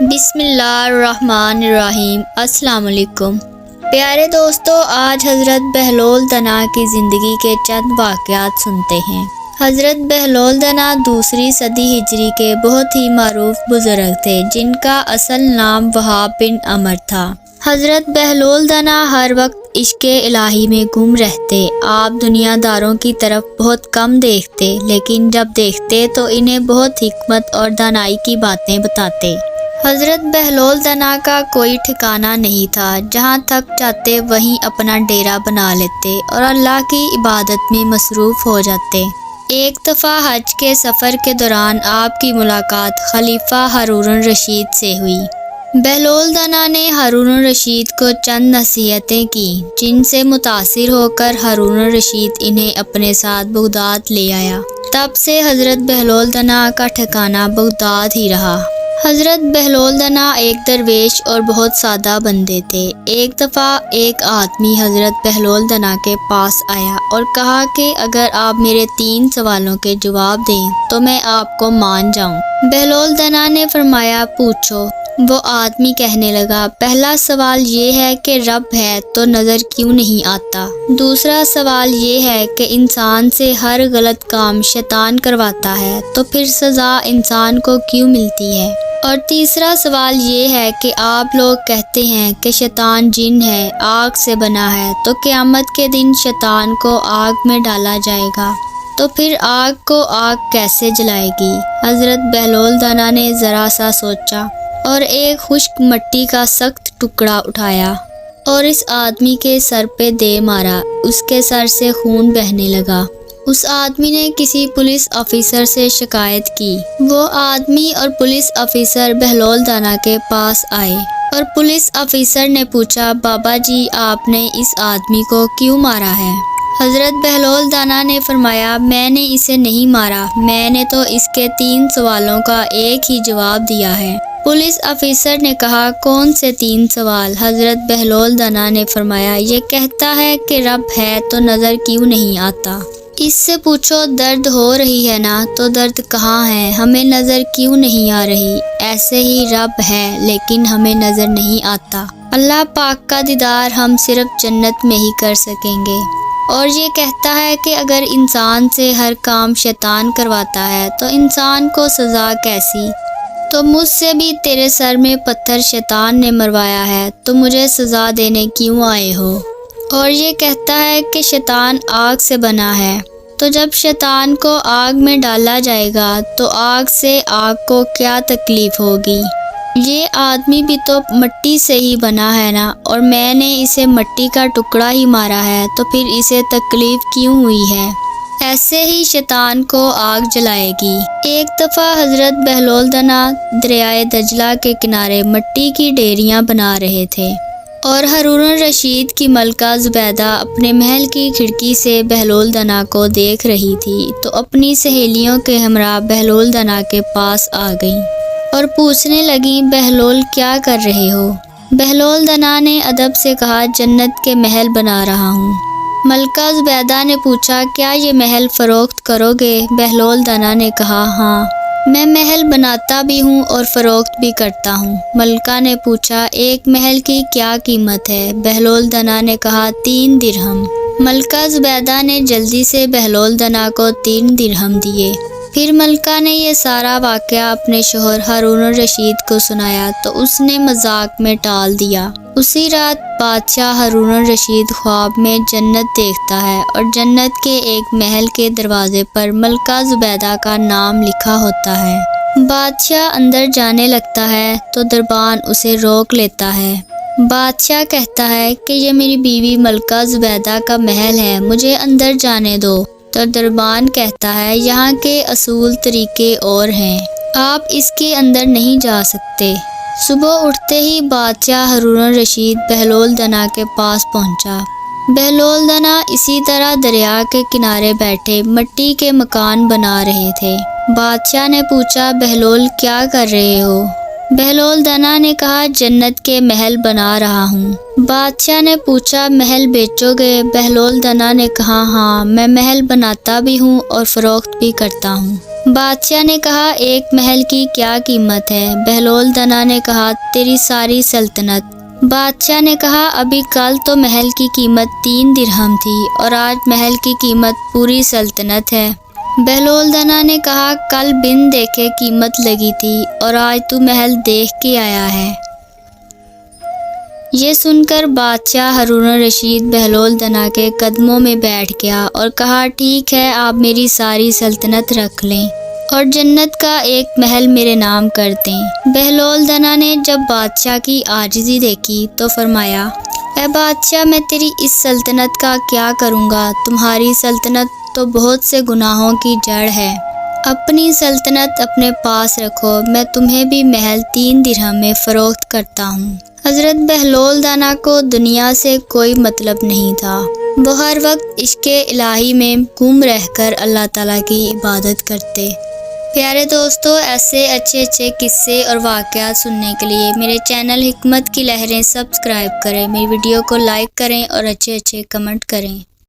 بسم اللہ الرحمن الرحیم۔ السلام علیکم پیارے دوستو، آج حضرت بہلول دنا کی زندگی کے چند واقعات سنتے ہیں۔ حضرت بہلول دنا دوسری صدی ہجری کے بہت ہی معروف بزرگ تھے جن کا اصل نام وہاب بن عمر تھا۔ حضرت بہلول دنا ہر وقت عشق الہی میں گم رہتے۔ آپ دنیا داروں کی طرف بہت کم دیکھتے، لیکن جب دیکھتے تو انہیں بہت حکمت اور دانائی کی باتیں بتاتے۔ حضرت بہلول دنا کا کوئی ٹھکانہ نہیں تھا، جہاں تک چاہتے وہیں اپنا ڈیرا بنا لیتے اور اللہ کی عبادت میں مصروف ہو جاتے۔ ایک دفعہ حج کے سفر کے دوران آپ کی ملاقات خلیفہ ہارون الرشید سے ہوئی۔ بہلول دنا نے ہارون الرشید کو چند نصیحتیں کی، جن سے متاثر ہو کر ہارون الرشید انہیں اپنے ساتھ بغداد لے آیا۔ تب سے حضرت بہلول دنا کا ٹھکانہ بغداد ہی رہا۔ حضرت بہلول دنا ایک درویش اور بہت سادہ بندے تھے۔ ایک دفعہ ایک آدمی حضرت بہلول دنا کے پاس آیا اور کہا کہ اگر آپ میرے 3 سوالوں کے جواب دیں تو میں آپ کو مان جاؤں۔ بہلول دنا نے فرمایا، پوچھو۔ وہ آدمی کہنے لگا، پہلا سوال یہ ہے کہ رب ہے تو نظر کیوں نہیں آتا؟ دوسرا سوال یہ ہے کہ انسان سے ہر غلط کام شیطان کرواتا ہے تو پھر سزا انسان کو کیوں ملتی ہے؟ اور تیسرا سوال یہ ہے کہ آپ لوگ کہتے ہیں کہ شیطان جن ہے، آگ سے بنا ہے، تو قیامت کے دن شیطان کو آگ میں ڈالا جائے گا تو پھر آگ کو آگ کیسے جلائے گی؟ حضرت بہلول دنا نے ذرا سا سوچا اور ایک خشک مٹی کا سخت ٹکڑا اٹھایا اور اس آدمی کے سر پہ دے مارا۔ اس کے سر سے خون بہنے لگا۔ اس آدمی نے کسی پولیس آفیسر سے شکایت کی۔ وہ آدمی اور پولیس آفیسر بہلول دنا کے پاس آئے اور پولیس آفیسر نے پوچھا، بابا جی آپ نے اس آدمی کو کیوں مارا ہے؟ حضرت بہلول دنا نے فرمایا، میں نے اسے نہیں مارا، میں نے تو اس کے 3 سوالوں کا ایک ہی جواب دیا ہے۔ پولیس آفیسر نے کہا، کون سے 3 سوال؟ حضرت بہلول دنا نے فرمایا، یہ کہتا ہے کہ رب ہے تو نظر کیوں نہیں آتا؟ اس سے پوچھو درد ہو رہی ہے نا، تو درد کہاں ہے؟ ہمیں نظر کیوں نہیں آ رہی؟ ایسے ہی رب ہے لیکن ہمیں نظر نہیں آتا۔ اللہ پاک کا دیدار ہم صرف جنت میں ہی کر سکیں گے۔ اور یہ کہتا ہے کہ اگر انسان سے ہر کام شیطان کرواتا ہے تو انسان کو سزا کیسی؟ تو مجھ سے بھی تیرے سر میں پتھر شیطان نے مروایا ہے، تو مجھے سزا دینے کیوں آئے ہو؟ اور یہ کہتا ہے کہ شیطان آگ سے بنا ہے، تو جب شیطان کو آگ میں ڈالا جائے گا تو آگ سے آگ کو کیا تکلیف ہوگی؟ یہ آدمی بھی تو مٹی سے ہی بنا ہے نا، اور میں نے اسے مٹی کا ٹکڑا ہی مارا ہے، تو پھر اسے تکلیف کیوں ہوئی ہے؟ ایسے ہی شیطان کو آگ جلائے گی۔ ایک دفعہ حضرت بہلول دنا دریائے دجلہ کے کنارے مٹی کی ڈیریاں بنا رہے تھے اور ہارون الرشید کی ملکہ زبیدہ اپنے محل کی کھڑکی سے بہلول دنا کو دیکھ رہی تھی، تو اپنی سہیلیوں کے ہمراہ بہلول دنا کے پاس آ گئیں اور پوچھنے لگیں، بہلول کیا کر رہے ہو؟ بہلول دنا نے ادب سے کہا، جنت کے محل بنا رہا ہوں۔ ملکہ زبیدہ نے پوچھا، کیا یہ محل فروخت کرو گے؟ بہلول دنا نے کہا، ہاں، میں محل بناتا بھی ہوں اور فروخت بھی کرتا ہوں۔ ملکہ نے پوچھا، ایک محل کی کیا قیمت ہے؟ بہلول دنا نے کہا، 3 درہم۔ ملکہ زبیدہ نے جلدی سے بہلول دنا کو 3 درہم دیے۔ پھر ملکہ نے یہ سارا واقعہ اپنے شوہر ہارون الرشید کو سنایا تو اس نے مذاق میں ٹال دیا۔ اسی رات بادشاہ ہارون الرشید خواب میں جنت دیکھتا ہے اور جنت کے ایک محل کے دروازے پر ملکہ زبیدہ کا نام لکھا ہوتا ہے۔ بادشاہ اندر جانے لگتا ہے تو دربان اسے روک لیتا ہے۔ بادشاہ کہتا ہے کہ یہ میری بیوی ملکہ زبیدہ کا محل ہے، مجھے اندر جانے دو۔ تو دربان کہتا ہے، یہاں کے اصول طریقے اور ہیں، آپ اس کے اندر نہیں جا سکتے۔ صبح اٹھتے ہی بادشاہ ہارون الرشید بہلول دنا کے پاس پہنچا۔ بہلول دنا اسی طرح دریا کے کنارے بیٹھے مٹی کے مکان بنا رہے تھے۔ بادشاہ نے پوچھا، بہلول کیا کر رہے ہو؟ بہلول دنا نے کہا، جنت کے محل بنا رہا ہوں۔ بادشاہ نے پوچھا، محل بیچو گے؟ بہلول دنا نے کہا، ہاں، میں محل بناتا بھی ہوں اور فروخت بھی کرتا ہوں۔ بادشاہ نے کہا ایک محل کی کیا قیمت ہے؟ بہلول دنا نے کہا تیری ساری سلطنت۔ بادشاہ نے کہا ابھی کل تو محل کی قیمت 3 درہم تھی اور آج محل کی قیمت پوری سلطنت ہے۔ بہلول دنا نے کہا کل بن دیکھے قیمت لگی تھی اور آج تو محل دیکھ کے آیا ہے۔ یہ سن کر بادشاہ ہارون الرشید بہلول دنا کے قدموں میں بیٹھ گیا اور کہا ٹھیک ہے، آپ میری ساری سلطنت رکھ لیں اور جنت کا ایک محل میرے نام کر دیں۔ بہلول دنا نے جب بادشاہ کی عاجزی دیکھی تو فرمایا اے بادشاہ، میں تیری اس سلطنت کا کیا کروں گا؟ تمہاری سلطنت تو بہت سے گناہوں کی جڑ ہے۔ اپنی سلطنت اپنے پاس رکھو، میں تمہیں بھی محل 3 درہم میں فروخت کرتا ہوں۔ حضرت بہلول دانا کو دنیا سے کوئی مطلب نہیں تھا۔ وہ ہر وقت عشق الہی میں گم رہ کر اللہ تعالیٰ کی عبادت کرتے۔ پیارے دوستو، ایسے اچھے قصے اور واقعات سننے کے لیے میرے چینل حکمت کی لہریں سبسکرائب کریں، میری ویڈیو کو لائک کریں اور اچھے کمنٹ کریں۔